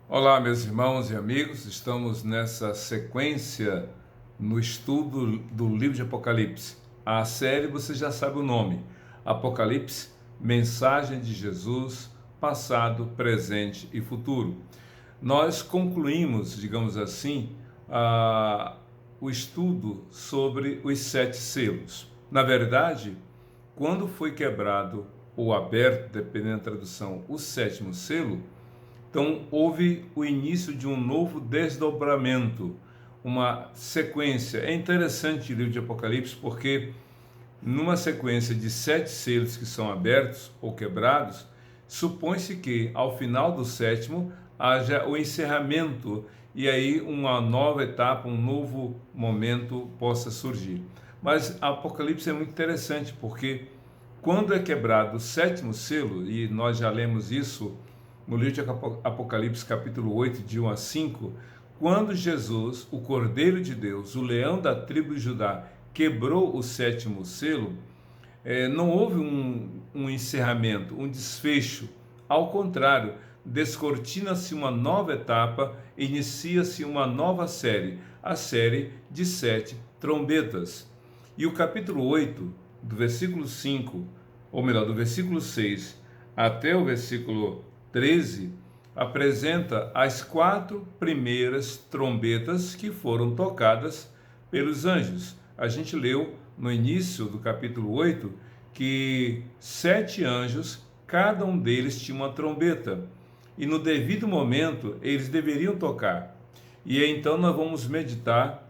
Olá, meus irmãos e amigos, estamos nessa sequência no estudo do livro de Apocalipse. A série você já sabe o nome: Apocalipse, Mensagem de Jesus, Passado, Presente e Futuro. Nós concluímos, digamos assim, o estudo sobre os 7 selos. Na verdade, quando foi quebrado ou aberto, dependendo da tradução, o 7º selo, então, houve o início de um novo desdobramento, uma sequência. É interessante o livro de Apocalipse porque, numa sequência de 7 selos que são abertos ou quebrados, supõe-se que, ao final do 7º, haja o encerramento e aí uma nova etapa, um novo momento possa surgir. Mas Apocalipse é muito interessante porque, quando é quebrado o 7º selo, e nós já lemos isso no livro de Apocalipse, capítulo 8, de 1 a 5, quando Jesus, o Cordeiro de Deus, o leão da tribo de Judá, quebrou o 7º selo, não houve um encerramento, um desfecho. Ao contrário, descortina-se uma nova etapa, inicia-se uma nova série, a série de 7 trombetas. E o capítulo 8, do versículo 5, ou melhor, do versículo 6 até o versículo 13, apresenta as 4 primeiras trombetas que foram tocadas pelos anjos. A gente leu no início do capítulo 8 que 7 anjos, cada um deles tinha uma trombeta, e no devido momento eles deveriam tocar. E então nós vamos meditar,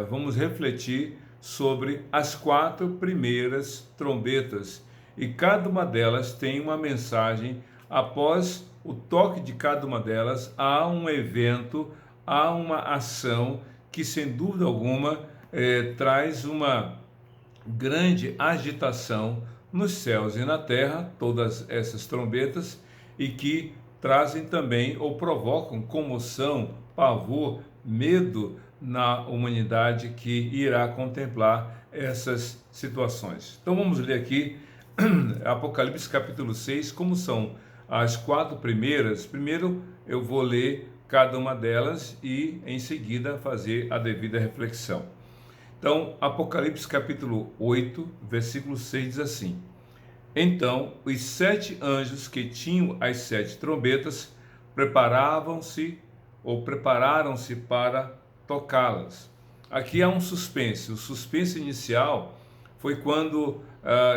vamos refletir sobre as 4 primeiras trombetas, e cada uma delas tem uma mensagem. Após o toque de cada uma delas, há um evento, há uma ação que, sem dúvida alguma, traz uma grande agitação nos céus e na terra, todas essas trombetas, e que trazem também ou provocam comoção, pavor, medo na humanidade que irá contemplar essas situações. Então vamos ler aqui Apocalipse capítulo 6, como são as 4 primeiras. Primeiro eu vou ler cada uma delas e em seguida fazer a devida reflexão. Então, Apocalipse capítulo 8, versículo 6 diz assim: Então os 7 anjos que tinham as 7 trombetas prepararam-se para tocá-las. Aqui há um suspense. O suspense inicial foi quando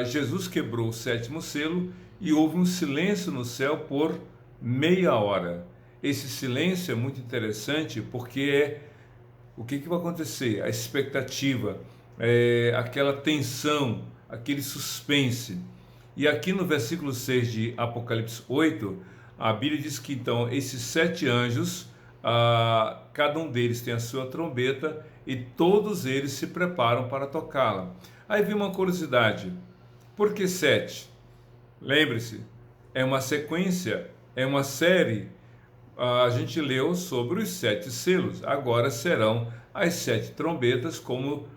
Jesus quebrou o 7º selo e houve um silêncio no céu por meia hora. Esse silêncio é muito interessante porque o que vai acontecer? A expectativa, aquela tensão, aquele suspense. E aqui no versículo 6 de Apocalipse 8, a Bíblia diz que então esses 7 anjos, cada um deles tem a sua trombeta e todos eles se preparam para tocá-la. Aí vem uma curiosidade: por que 7? Lembre-se, é uma sequência, é uma série. A gente leu sobre os 7 selos, agora serão as 7 trombetas, como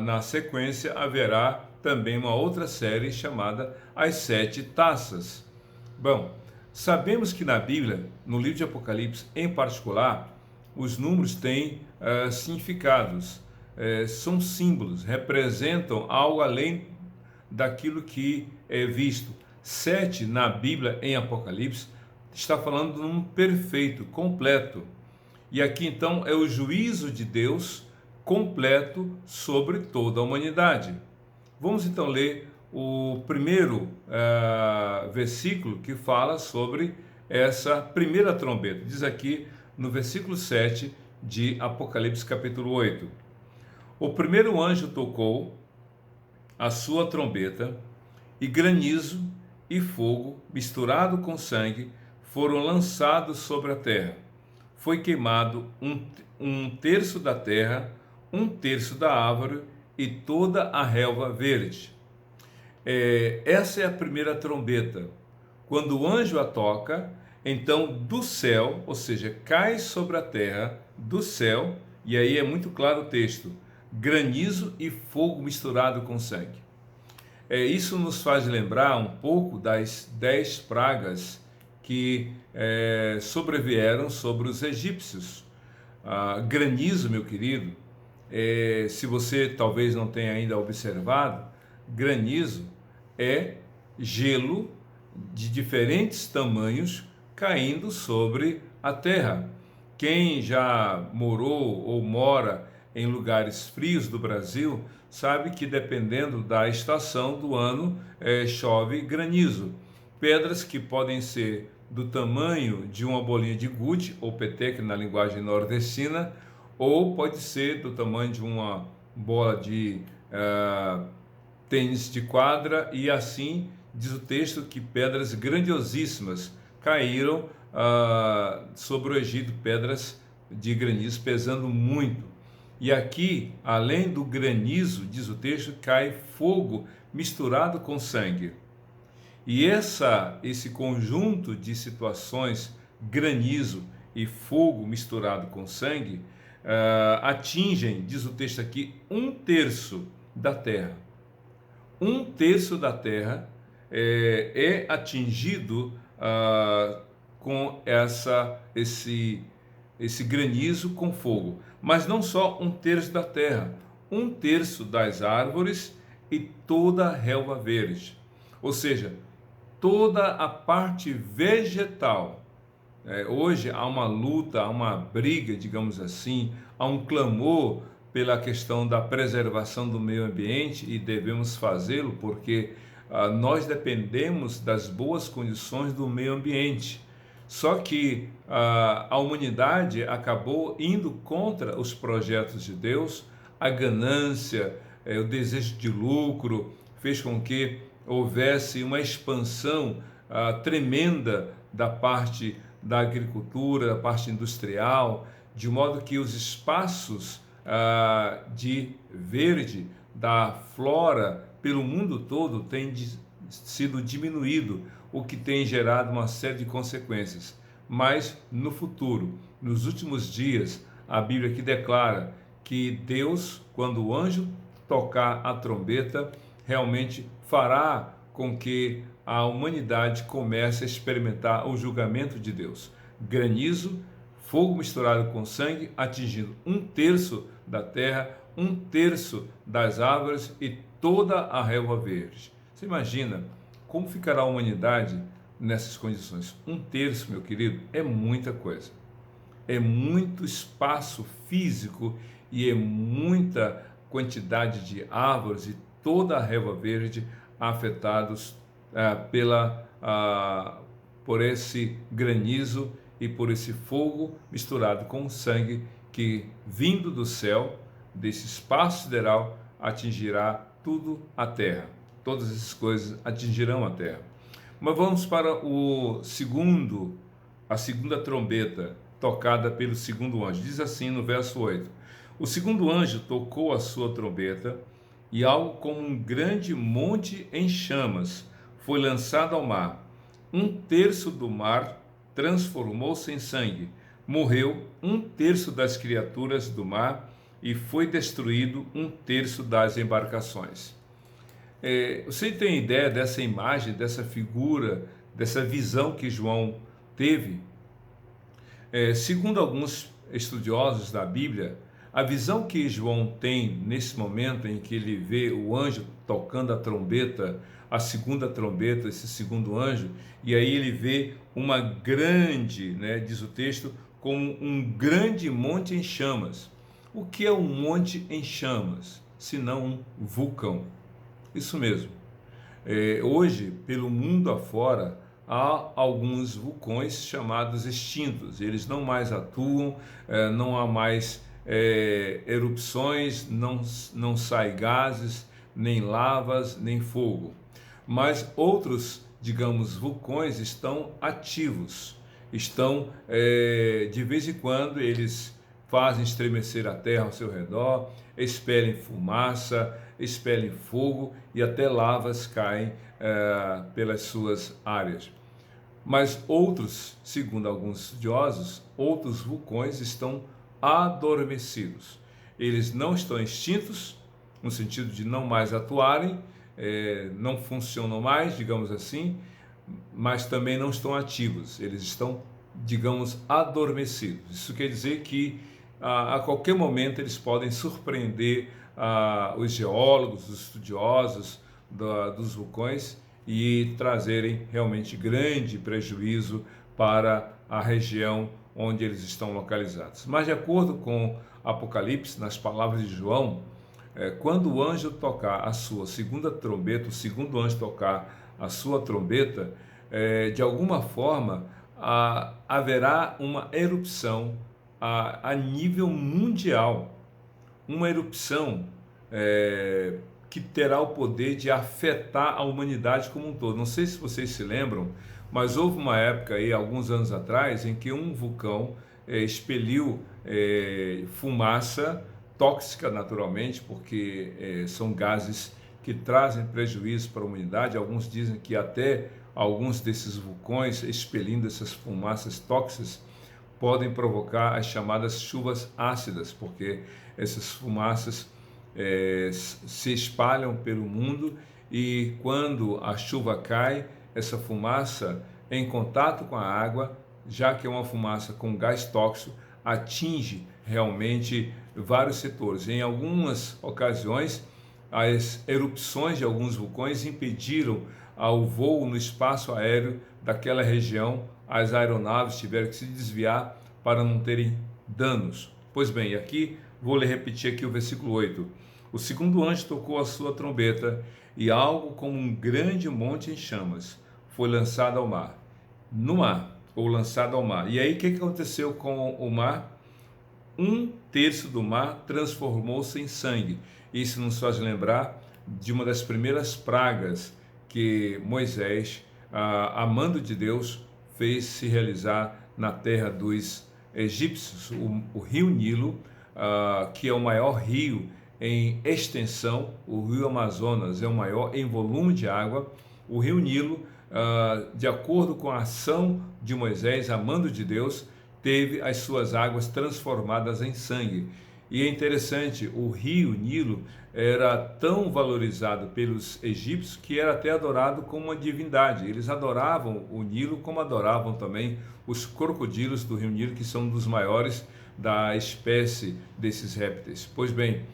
na sequência haverá também uma outra série chamada as 7 taças. Bom, sabemos que na Bíblia, no livro de Apocalipse em particular, os números têm significados, são símbolos, representam algo além daquilo que é visto. 7 na Bíblia em Apocalipse está falando de um perfeito, completo. E aqui então é o juízo de Deus completo sobre toda a humanidade. Vamos então ler o primeiro versículo que fala sobre essa primeira trombeta. Diz aqui no versículo 7 de Apocalipse capítulo 8: O primeiro anjo tocou a sua trombeta, e granizo e fogo misturado com sangue foram lançados sobre a terra. Foi queimado um terço da terra, um terço da árvore e toda a relva verde. Essa é a primeira trombeta. Quando o anjo a toca, então do céu, ou seja, cai sobre a terra do céu, e aí é muito claro o texto: granizo e fogo misturado com sangue. Isso nos faz lembrar um pouco das 10 pragas que sobrevieram sobre os egípcios. Granizo, meu querido, se você talvez não tenha ainda observado, granizo é gelo de diferentes tamanhos caindo sobre a terra. Quem já morou ou mora em lugares frios do Brasil sabe que dependendo da estação do ano chove granizo. Pedras que podem ser do tamanho de uma bolinha de gude ou peteca na linguagem nordestina, ou pode ser do tamanho de uma bola de tênis de quadra, e assim diz o texto que pedras grandiosíssimas caíram sobre o Egito, pedras de granizo pesando muito. E aqui, além do granizo, diz o texto, cai fogo misturado com sangue. E esse conjunto de situações, granizo e fogo misturado com sangue, atingem, diz o texto aqui, 1/3 da terra. 1/3 da terra é atingido com esse granizo com fogo. Mas não só 1/3 da terra, 1/3 das árvores e toda a relva verde. Ou seja, toda a parte vegetal. Hoje há uma luta, há uma briga, digamos assim, há um clamor pela questão da preservação do meio ambiente, e devemos fazê-lo porque nós dependemos das boas condições do meio ambiente. Só que a humanidade acabou indo contra os projetos de Deus, a ganância, o desejo de lucro, fez com que houvesse uma expansão tremenda da parte da agricultura, da parte industrial, de modo que os espaços de verde da flora pelo mundo todo têm sido diminuído, o que tem gerado uma série de consequências. Mas no futuro, nos últimos dias, a Bíblia aqui declara que Deus, quando o anjo tocar a trombeta, realmente fará com que a humanidade comece a experimentar o julgamento de Deus. Granizo, fogo misturado com sangue, atingindo 1/3 da terra, 1/3 das árvores e toda a relva verde. Você imagina como ficará a humanidade nessas condições? 1/3, meu querido, é muita coisa. É muito espaço físico e é muita quantidade de árvores e toda a relva verde afetados por esse granizo e por esse fogo misturado com sangue que, vindo do céu, desse espaço sideral, atingirá tudo a terra. Todas essas coisas atingirão a terra. Mas vamos para a segunda trombeta tocada pelo segundo anjo. Diz assim no verso 8: o segundo anjo tocou a sua trombeta, e algo como um grande monte em chamas foi lançado ao mar. 1/3 do mar transformou-se em sangue. Morreu 1/3 das criaturas do mar e foi destruído 1/3 das embarcações. Você tem ideia dessa imagem, dessa figura, dessa visão que João teve? Segundo alguns estudiosos da Bíblia, a visão que João tem nesse momento em que ele vê o anjo tocando a trombeta, a segunda trombeta, esse segundo anjo, e aí ele vê uma grande, diz o texto, como um grande monte em chamas. O que é um monte em chamas? Senão um vulcão. Isso mesmo. Hoje, pelo mundo afora, há alguns vulcões chamados extintos. Eles não mais atuam, não há mais erupções, não sai gases, nem lavas, nem fogo. Mas outros, digamos, vulcões estão ativos, de vez em quando eles fazem estremecer a terra ao seu redor, expelem fumaça, expelem fogo e até lavas caem pelas suas áreas. Mas outros, segundo alguns estudiosos, outros vulcões estão adormecidos. Eles não estão extintos, no sentido de não mais atuarem, não funcionam mais, digamos assim, mas também não estão ativos. Eles estão digamos, adormecidos. Isso quer dizer que a qualquer momento eles podem surpreender os geólogos, os estudiosos dos vulcões e trazerem realmente grande prejuízo para a região onde eles estão localizados. Mas de acordo com Apocalipse, nas palavras de João, quando o anjo tocar a sua segunda trombeta, o segundo anjo tocar a sua trombeta, de alguma forma haverá uma erupção a nível mundial, uma erupção que terá o poder de afetar a humanidade como um todo. Não sei se vocês se lembram, mas houve uma época aí, alguns anos atrás, em que um vulcão expeliu fumaça tóxica, naturalmente, porque são gases que trazem prejuízo para a humanidade. Alguns dizem que até alguns desses vulcões expelindo essas fumaças tóxicas podem provocar as chamadas chuvas ácidas, porque essas fumaças se espalham pelo mundo e quando a chuva cai, essa fumaça em contato com a água, já que é uma fumaça com gás tóxico, atinge realmente vários setores. Em algumas ocasiões, as erupções de alguns vulcões impediram o voo no espaço aéreo daquela região. As aeronaves tiveram que se desviar para não terem danos. Pois bem, aqui vou repetir aqui o versículo 8. O segundo anjo tocou a sua trombeta e algo como um grande monte em chamas foi lançado ao mar. No mar, ou lançado ao mar. E aí o que aconteceu com o mar? 1/3 do mar transformou-se em sangue. Isso nos faz lembrar de uma das primeiras pragas que Moisés, amando de Deus, fez se realizar na terra dos egípcios. O rio Nilo, que é o maior rio em extensão, o rio Amazonas é o maior em volume de água. O rio Nilo, de acordo com a ação de Moisés, amando de Deus, teve as suas águas transformadas em sangue. E é interessante, o rio Nilo era tão valorizado pelos egípcios que era até adorado como uma divindade. Eles adoravam o Nilo como adoravam também os crocodilos do rio Nilo, que são dos maiores da espécie desses répteis. Pois bem,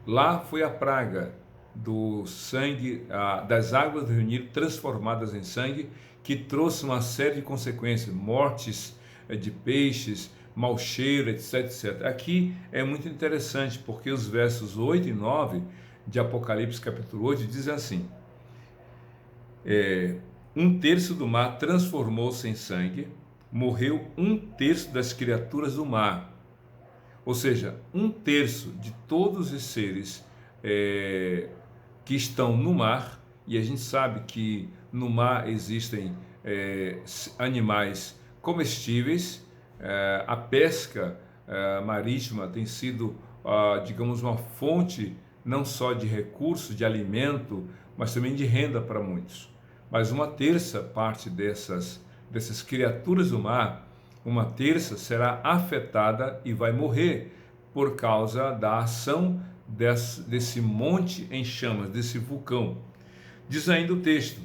lá foi a praga do sangue, das águas do rio Nilo transformadas em sangue, que trouxe uma série de consequências, mortes de peixes, mau cheiro, etc, etc. Aqui é muito interessante, porque os versos 8 e 9 de Apocalipse capítulo 8 dizem assim: 1/3 do mar transformou-se em sangue, morreu 1/3 das criaturas do mar. Ou seja, 1/3 de todos os seres que estão no mar, e a gente sabe que no mar existem animais comestíveis. A pesca marítima tem sido, digamos, uma fonte não só de recursos, de alimento, mas também de renda para muitos. Mas 1/3 parte dessas criaturas do mar, 1/3 será afetada e vai morrer por causa da ação desse monte em chamas, desse vulcão. Diz ainda o texto: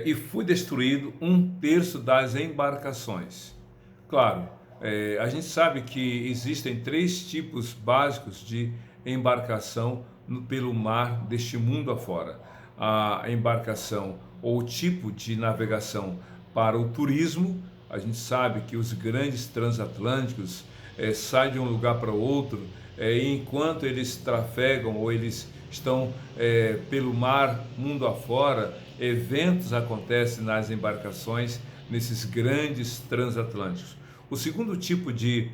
e foi destruído 1/3 das embarcações. Claro, a gente sabe que existem 3 tipos básicos de embarcação pelo mar deste mundo afora. A embarcação ou o tipo de navegação para o turismo. A gente sabe que os grandes transatlânticos saem de um lugar para outro, enquanto eles trafegam ou eles estão pelo mar mundo afora, eventos acontecem nas embarcações, nesses grandes transatlânticos. O segundo tipo de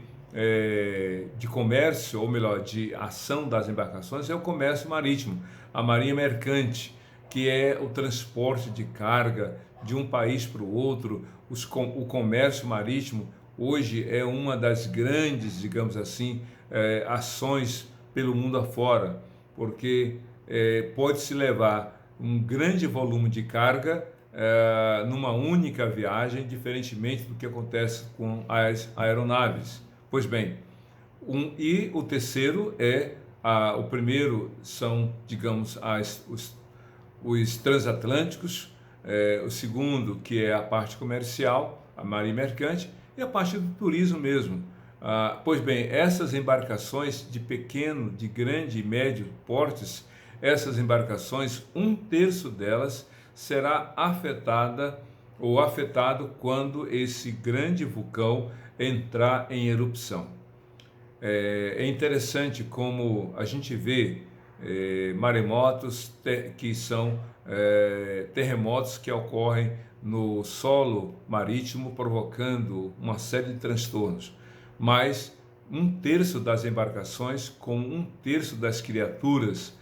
comércio, ou melhor, de ação das embarcações é o comércio marítimo, a marinha mercante, que é o transporte de carga de um país para o outro. O comércio marítimo hoje é uma das grandes, digamos assim, ações pelo mundo afora, porque pode-se levar um grande volume de carga numa única viagem, diferentemente do que acontece com as aeronaves. Pois bem, e o terceiro o primeiro são, digamos, os transatlânticos, o segundo, que é a parte comercial, a marinha mercante, e a parte do turismo mesmo. Pois bem, essas embarcações de pequeno, de grande e médio portes, essas embarcações, 1/3 delas será afetada ou afetado quando esse grande vulcão entrar em erupção. É interessante como a gente vê maremotos que são terremotos que ocorrem no solo marítimo, provocando uma série de transtornos. Mas 1/3 das embarcações, com 1/3 das criaturas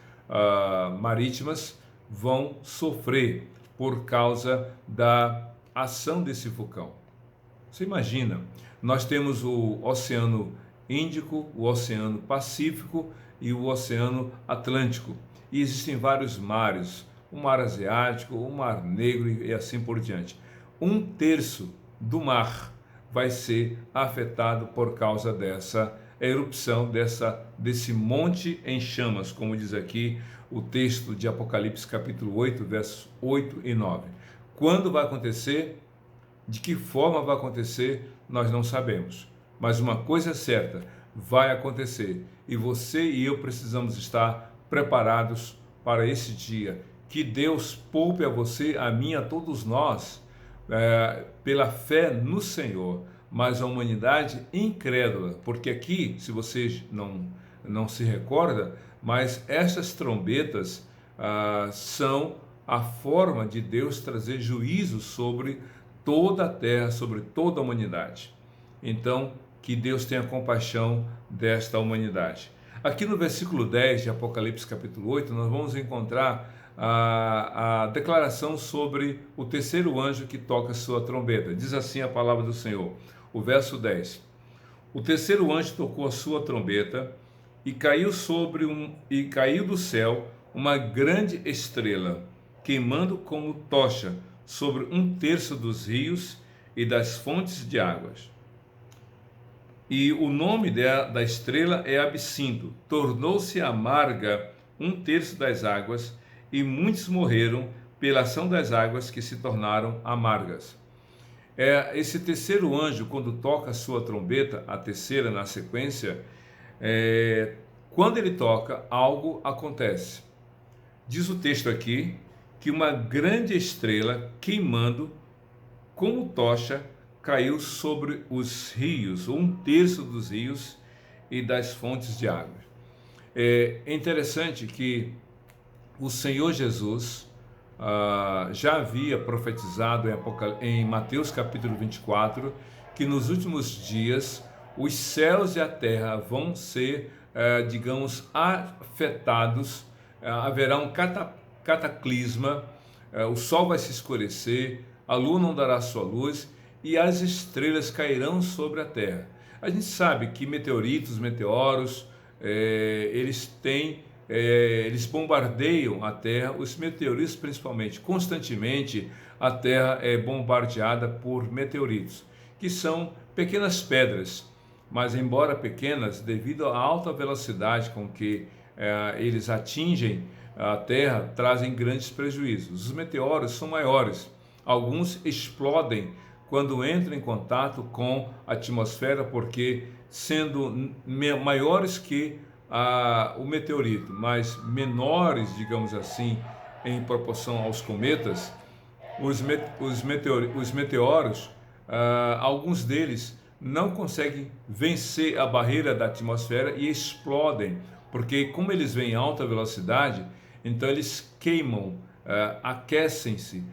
marítimas, vão sofrer por causa da ação desse vulcão. Você imagina, nós temos o Oceano Índico, o Oceano Pacífico e o Oceano Atlântico. E existem vários mares, o Mar Asiático, o Mar Negro e assim por diante. 1/3 do mar vai ser afetado por causa dessa erupção, desse monte em chamas, como diz aqui o texto de Apocalipse capítulo 8, versos 8 e 9. Quando vai acontecer? De que forma vai acontecer? Nós não sabemos. Mas uma coisa é certa, vai acontecer. E você e eu precisamos estar preparados para esse dia. Que Deus poupe a você, a mim, a todos nós, pela fé no Senhor. Mas a humanidade incrédula, porque aqui, se você não se recorda, mas essas trombetas são a forma de Deus trazer juízo sobre toda a terra, sobre toda a humanidade. Então, que Deus tenha compaixão desta humanidade. Aqui no versículo 10 de Apocalipse capítulo 8, nós vamos encontrar a declaração sobre o terceiro anjo que toca sua trombeta. Diz assim a palavra do Senhor, o verso 10. O terceiro anjo tocou a sua trombeta e caiu do céu uma grande estrela, queimando como tocha sobre 1/3 dos rios e das fontes de águas. E o nome da estrela é Absinto. Tornou-se amarga 1/3 das águas, e muitos morreram pela ação das águas que se tornaram amargas. Esse terceiro anjo, quando toca a sua trombeta, a terceira na sequência, quando ele toca, algo acontece. Diz o texto aqui que uma grande estrela queimando como tocha caiu sobre os rios, 1/3 dos rios e das fontes de água. É interessante que o Senhor Jesus já havia profetizado em Mateus capítulo 24, que nos últimos dias os céus e a terra vão ser, digamos, afetados, haverá um cataclisma, o sol vai se escurecer, a lua não dará sua luz e as estrelas cairão sobre a terra. A gente sabe que meteoritos, meteoros, eles bombardeiam a Terra, os meteoritos principalmente, constantemente a Terra é bombardeada por meteoritos, que são pequenas pedras, mas embora pequenas, devido à alta velocidade com que eles atingem a Terra, trazem grandes prejuízos. Os meteoros são maiores, alguns explodem quando entram em contato com a atmosfera, porque sendo maiores que o meteorito, mas menores, digamos assim, em proporção aos cometas, os meteoros, alguns deles não conseguem vencer a barreira da atmosfera e explodem, porque como eles vêm em alta velocidade, então eles queimam, aquecem-se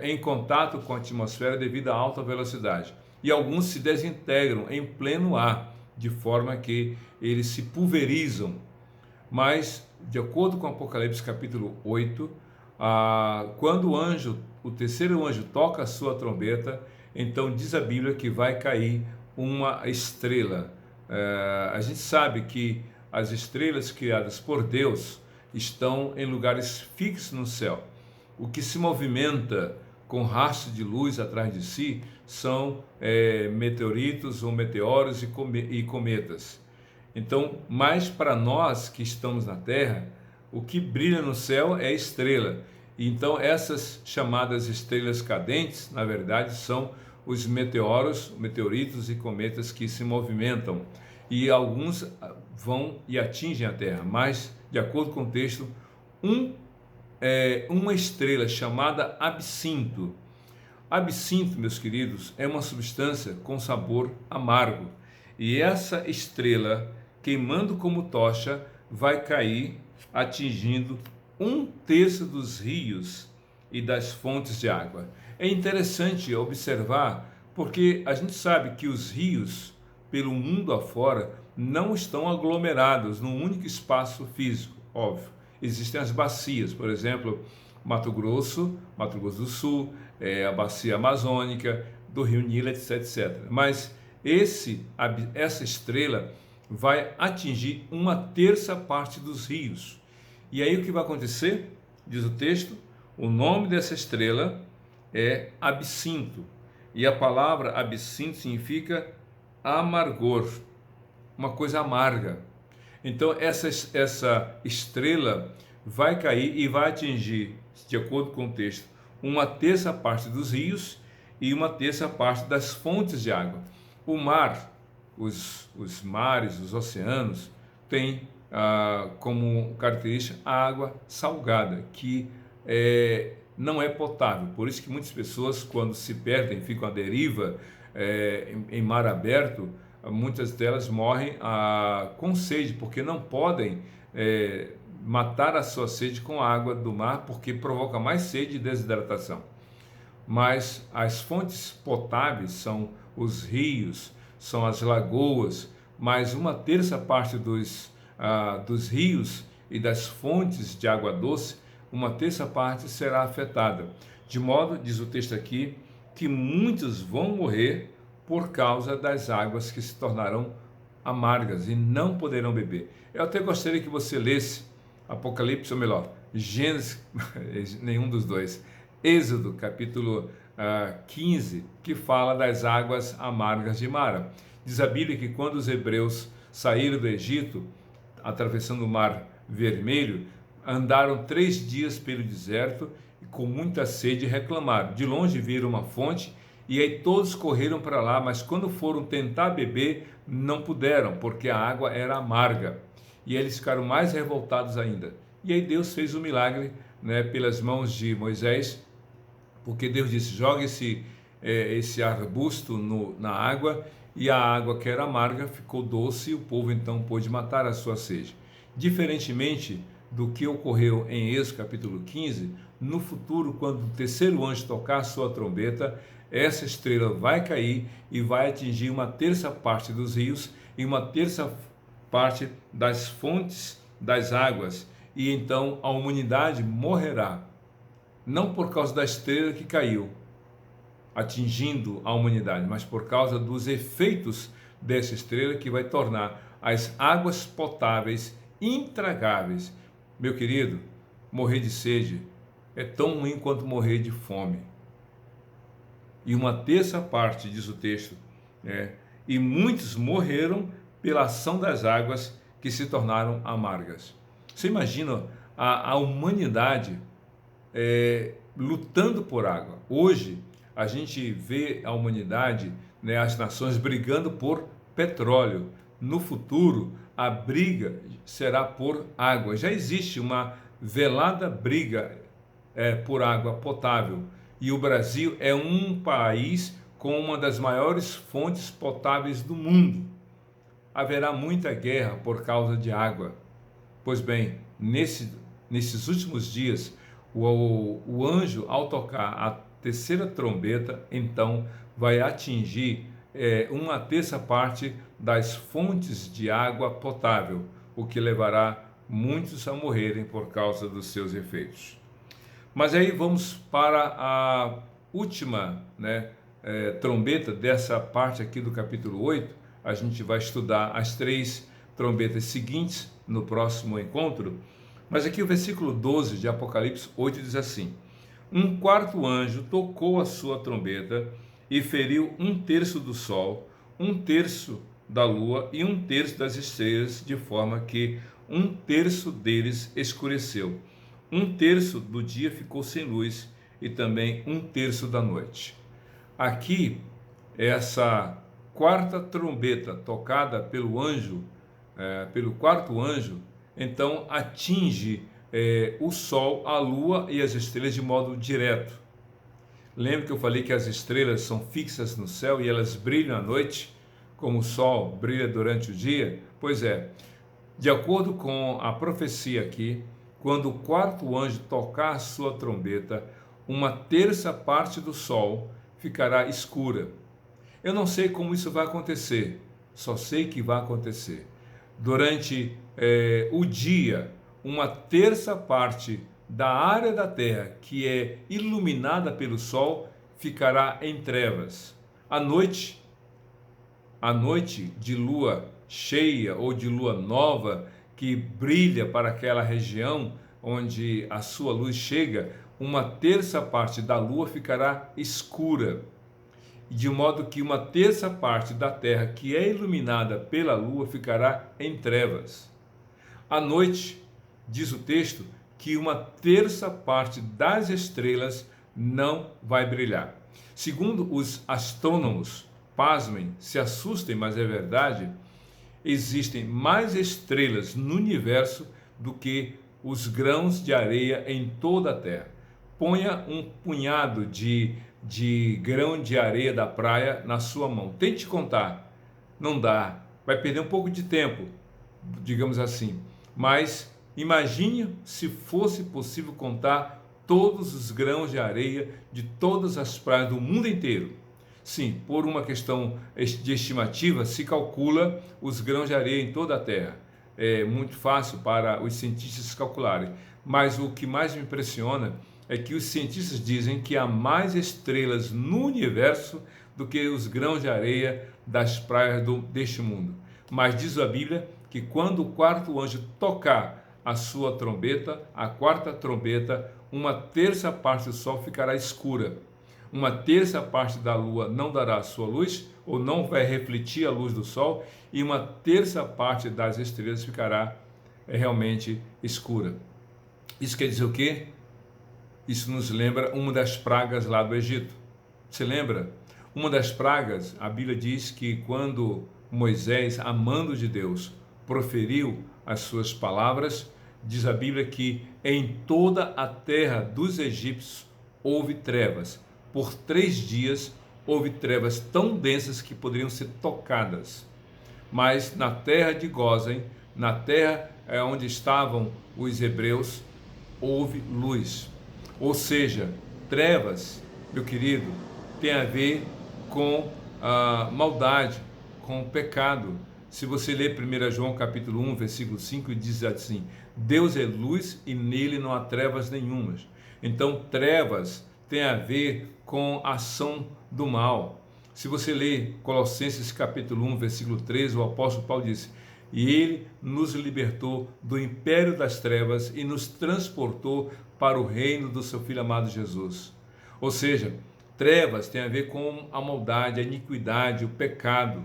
em contato com a atmosfera devido à alta velocidade. E alguns se desintegram em pleno ar, de forma que eles se pulverizam. Mas, de acordo com Apocalipse capítulo 8, quando o terceiro anjo toca a sua trombeta, então diz a Bíblia que vai cair uma estrela. A gente sabe que as estrelas criadas por Deus estão em lugares fixos no céu. O que se movimenta com rastro de luz atrás de si são meteoritos ou meteoros e cometas. Então, mas para nós que estamos na Terra, o que brilha no céu é estrela. Então, essas chamadas estrelas cadentes, na verdade, são os meteoritos e cometas que se movimentam, e alguns vão e atingem a Terra, mas, de acordo com o texto, uma estrela chamada absinto. Absinto, meus queridos, é uma substância com sabor amargo, e essa estrela, queimando como tocha, vai cair atingindo 1/3 dos rios e das fontes de água. É interessante observar, porque a gente sabe que os rios, pelo mundo afora, não estão aglomerados num único espaço físico, óbvio. Existem as bacias, por exemplo, Mato Grosso do Sul, a bacia amazônica, do rio Nilo, etc, etc. Mas essa estrela vai atingir 1/3 parte dos rios. E aí o que vai acontecer? Diz o texto, o nome dessa estrela é absinto. E a palavra absinto significa amargor, uma coisa amarga. Então essa estrela vai cair e vai atingir, de acordo com o texto, 1/3 parte dos rios e 1/3 parte das fontes de água. O mar, os mares, os oceanos, têm como característica a água salgada, que não é potável. Por isso que muitas pessoas, quando se perdem, ficam à deriva em mar aberto, muitas delas morrem com sede, porque não podem matar a sua sede com a água do mar, porque provoca mais sede e desidratação. Mas as fontes potáveis são os rios, são as lagoas, mas 1/3 parte dos rios e das fontes de água doce, 1/3 parte será afetada. De modo, diz o texto aqui, que muitos vão morrer por causa das águas que se tornarão amargas e não poderão beber. Eu até gostaria que você lesse Apocalipse, ou melhor, Gênesis, nenhum dos dois, Êxodo, capítulo 15, que fala das águas amargas de Mara. Diz a Bíblia que quando os hebreus saíram do Egito, atravessando o Mar Vermelho, andaram 3 dias pelo deserto e com muita sede reclamaram. De longe viram uma fonte e aí todos correram para lá, mas quando foram tentar beber, não puderam, porque a água era amarga. E eles ficaram mais revoltados ainda. E aí Deus fez um milagre, pelas mãos de Moisés, porque Deus disse, joga esse arbusto na água, e a água que era amarga ficou doce, e o povo então pôde matar a sua sede. Diferentemente do que ocorreu em Êxodo capítulo 15, no futuro, quando o terceiro anjo tocar a sua trombeta, essa estrela vai cair e vai atingir 1/3 parte dos rios e 1/3 parte das fontes das águas, e então a humanidade morrerá, não por causa da estrela que caiu, atingindo a humanidade, mas por causa dos efeitos dessa estrela que vai tornar as águas potáveis intragáveis. Meu querido, morrer de sede é tão ruim quanto morrer de fome. E 1/3 parte, diz o texto, e muitos morreram pela ação das águas que se tornaram amargas. Você imagina a humanidade lutando por água. Hoje a gente vê a humanidade, as nações brigando por petróleo. No futuro a briga será por água. Já existe uma velada briga por água potável, e o Brasil é um país com uma das maiores fontes potáveis do mundo. Haverá muita guerra por causa de água. Pois bem, nesses últimos dias, o anjo, ao tocar a terceira trombeta, então vai atingir 1/3 parte das fontes de água potável, o que levará muitos a morrerem por causa dos seus efeitos. Mas aí vamos para a última trombeta dessa parte aqui do capítulo 8. A gente vai estudar as 3 trombetas seguintes no próximo encontro. Mas aqui o versículo 12 de Apocalipse 8 diz assim: um quarto anjo tocou a sua trombeta e feriu 1/3 do sol, 1/3 da lua e 1/3 das estrelas, de forma que 1/3 deles escureceu. 1/3 do dia ficou sem luz e também 1/3 da noite. Aqui essa quarta trombeta tocada pelo anjo, pelo quarto anjo, então atinge o Sol, a Lua e as estrelas de modo direto. Lembra que eu falei que as estrelas são fixas no céu e elas brilham à noite, como o Sol brilha durante o dia? Pois é, de acordo com a profecia aqui, quando o quarto anjo tocar a sua trombeta, uma terça parte do Sol ficará escura. Eu não sei como isso vai acontecer, só sei que vai acontecer. Durante o dia, uma terça parte da área da Terra que é iluminada pelo Sol ficará em trevas. À noite de lua cheia ou de lua nova que brilha para aquela região onde a sua luz chega, uma terça parte da lua ficará escura, de modo que uma terça parte da terra que é iluminada pela lua ficará em trevas. À noite, diz o texto, que uma terça parte das estrelas não vai brilhar. Segundo os astrônomos, pasmem, se assustem, mas é verdade, existem mais estrelas no universo do que os grãos de areia em toda a Terra. Ponha um punhado de grão de areia da praia na sua mão. Tente contar. Não dá. Vai perder um pouco de tempo, digamos assim. Mas imagine se fosse possível contar todos os grãos de areia de todas as praias do mundo inteiro. Sim, por uma questão de estimativa, se calcula os grãos de areia em toda a Terra. É muito fácil para os cientistas calcularem. Mas o que mais me impressiona é que os cientistas dizem que há mais estrelas no universo do que os grãos de areia das praias deste mundo. Mas diz a Bíblia que quando o quarto anjo tocar a sua trombeta, a quarta trombeta, uma terça parte do sol ficará escura. Uma terça parte da lua não dará a sua luz, ou não vai refletir a luz do sol, e uma terça parte das estrelas ficará realmente escura. Isso quer dizer o quê? Isso nos lembra uma das pragas lá do Egito. Você lembra? Uma das pragas, a Bíblia diz que quando Moisés, amando de Deus, proferiu as suas palavras, diz a Bíblia que em toda a terra dos egípcios houve trevas. Por 3 dias houve trevas tão densas que poderiam ser tocadas. Mas na terra de Gósen, na terra onde estavam os hebreus, houve luz. Ou seja, trevas, meu querido, tem a ver com a maldade, com o pecado. Se você ler 1 João capítulo 1, versículo 5, diz assim: Deus é luz e nele não há trevas nenhumas. Então, trevas tem a ver com a ação do mal. Se você ler Colossenses capítulo 1, versículo 13, o apóstolo Paulo disse: e ele nos libertou do império das trevas e nos transportou para o reino do seu Filho amado Jesus. Ou seja, trevas tem a ver com a maldade, a iniquidade, o pecado.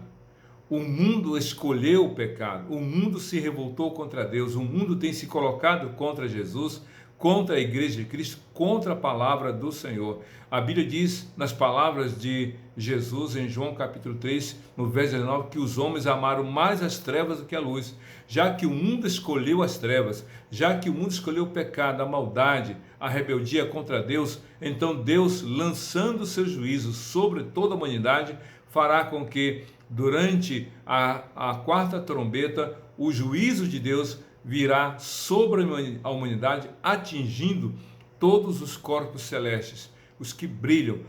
O mundo escolheu o pecado, o mundo se revoltou contra Deus, o mundo tem se colocado contra Jesus, contra a igreja de Cristo, contra a palavra do Senhor. A Bíblia diz nas palavras de Jesus em João capítulo 3, no verso 19, que os homens amaram mais as trevas do que a luz, já que o mundo escolheu as trevas, já que o mundo escolheu o pecado, a maldade, a rebeldia contra Deus, então Deus, lançando o seu juízo sobre toda a humanidade, fará com que durante a quarta trombeta o juízo de Deus virá sobre a humanidade, atingindo todos os corpos celestes, os que brilham.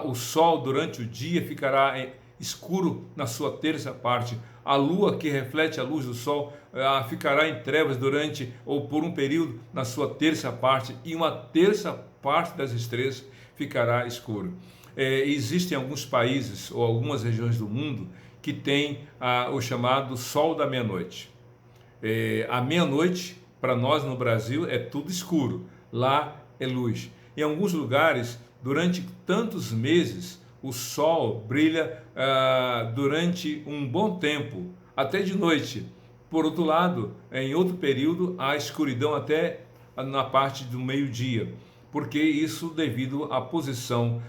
O sol durante o dia ficará escuro na sua terça parte. A lua, que reflete a luz do sol, ficará em trevas durante ou por um período na sua terça parte, e uma terça parte das estrelas ficará escuro. Existem alguns países ou algumas regiões do mundo que têm o chamado sol da meia-noite. À meia-noite, para nós no Brasil, é tudo escuro. Lá é luz. Em alguns lugares, durante tantos meses, o sol brilha durante um bom tempo, até de noite. Por outro lado, em outro período, há escuridão até na parte do meio-dia, porque isso devido à posição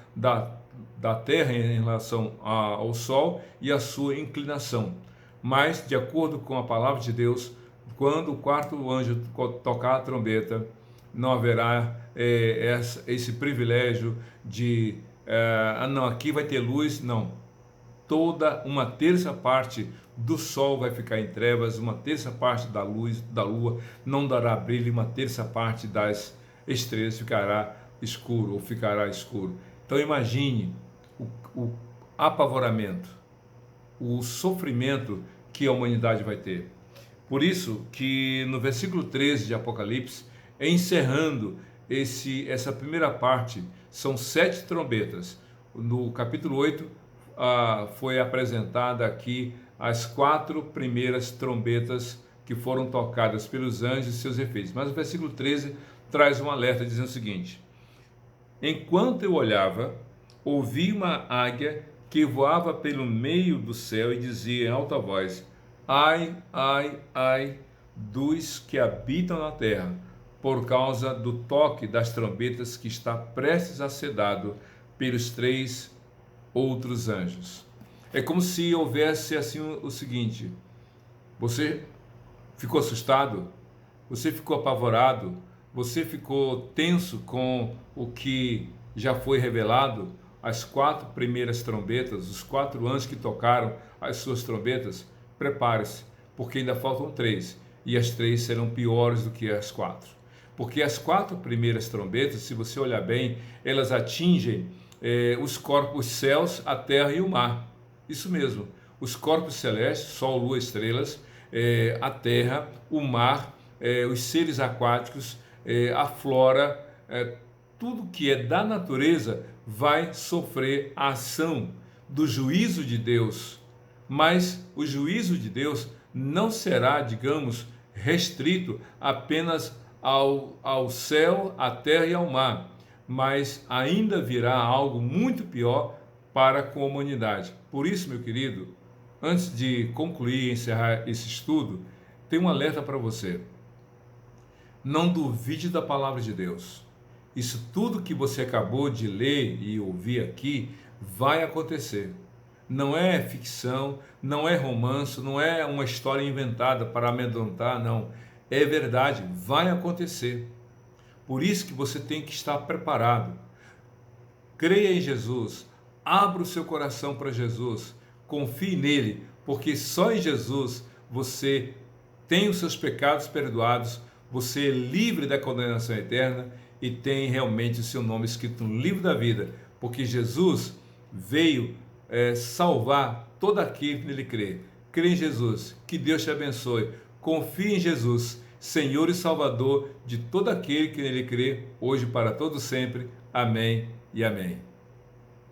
da terra em relação ao sol e a sua inclinação. Mas, de acordo com a palavra de Deus, quando o quarto anjo tocar a trombeta, não haverá esse privilégio de não, aqui vai ter luz. Não, toda uma terça parte do sol vai ficar em trevas, uma terça parte da luz da lua não dará brilho, uma terça parte das estrelas ficará escuro ou ficará escuro. Então imagine o apavoramento, o sofrimento que a humanidade vai ter. Por isso que no versículo 13 de Apocalipse, encerrando essa primeira parte, são 7 trombetas. No capítulo 8 foi apresentada aqui as 4 primeiras trombetas que foram tocadas pelos anjos e seus efeitos. Mas o versículo 13 traz um alerta dizendo o seguinte: enquanto eu olhava, ouvi uma águia que voava pelo meio do céu e dizia em alta voz: ai, ai, ai dos que habitam na terra, por causa do toque das trombetas que está prestes a ser dado pelos 3 outros anjos. É como se houvesse assim o seguinte: você ficou assustado, você ficou apavorado, você ficou tenso com o que já foi revelado, as 4 primeiras trombetas, os 4 anjos que tocaram as suas trombetas. Prepare-se, porque ainda faltam 3, e as 3 serão piores do que as 4. Porque as 4 primeiras trombetas, se você olhar bem, elas atingem os corpos, os céus, a terra e o mar. Isso mesmo, os corpos celestes, sol, lua, estrelas, a terra, o mar, os seres aquáticos, a flora, tudo que é da natureza vai sofrer a ação do juízo de Deus. Mas o juízo de Deus não será, digamos, restrito apenas ao céu, à terra e ao mar, mas ainda virá algo muito pior para com a humanidade. Por isso, meu querido, antes de concluir e encerrar esse estudo, tem um alerta para você. Não duvide da palavra de Deus. Isso tudo que você acabou de ler e ouvir aqui vai acontecer. Não é ficção, não é romance, não é uma história inventada para amedrontar, não. É verdade, vai acontecer. Por isso que você tem que estar preparado. Creia em Jesus, abra o seu coração para Jesus, confie nele, porque só em Jesus você tem os seus pecados perdoados, você é livre da condenação eterna e tem realmente o seu nome escrito no livro da vida, porque Jesus veio salvar todo aquele que nele crê. Crê em Jesus, que Deus te abençoe. Confie em Jesus, Senhor e Salvador de todo aquele que nele crê, hoje para todo sempre. Amém e amém.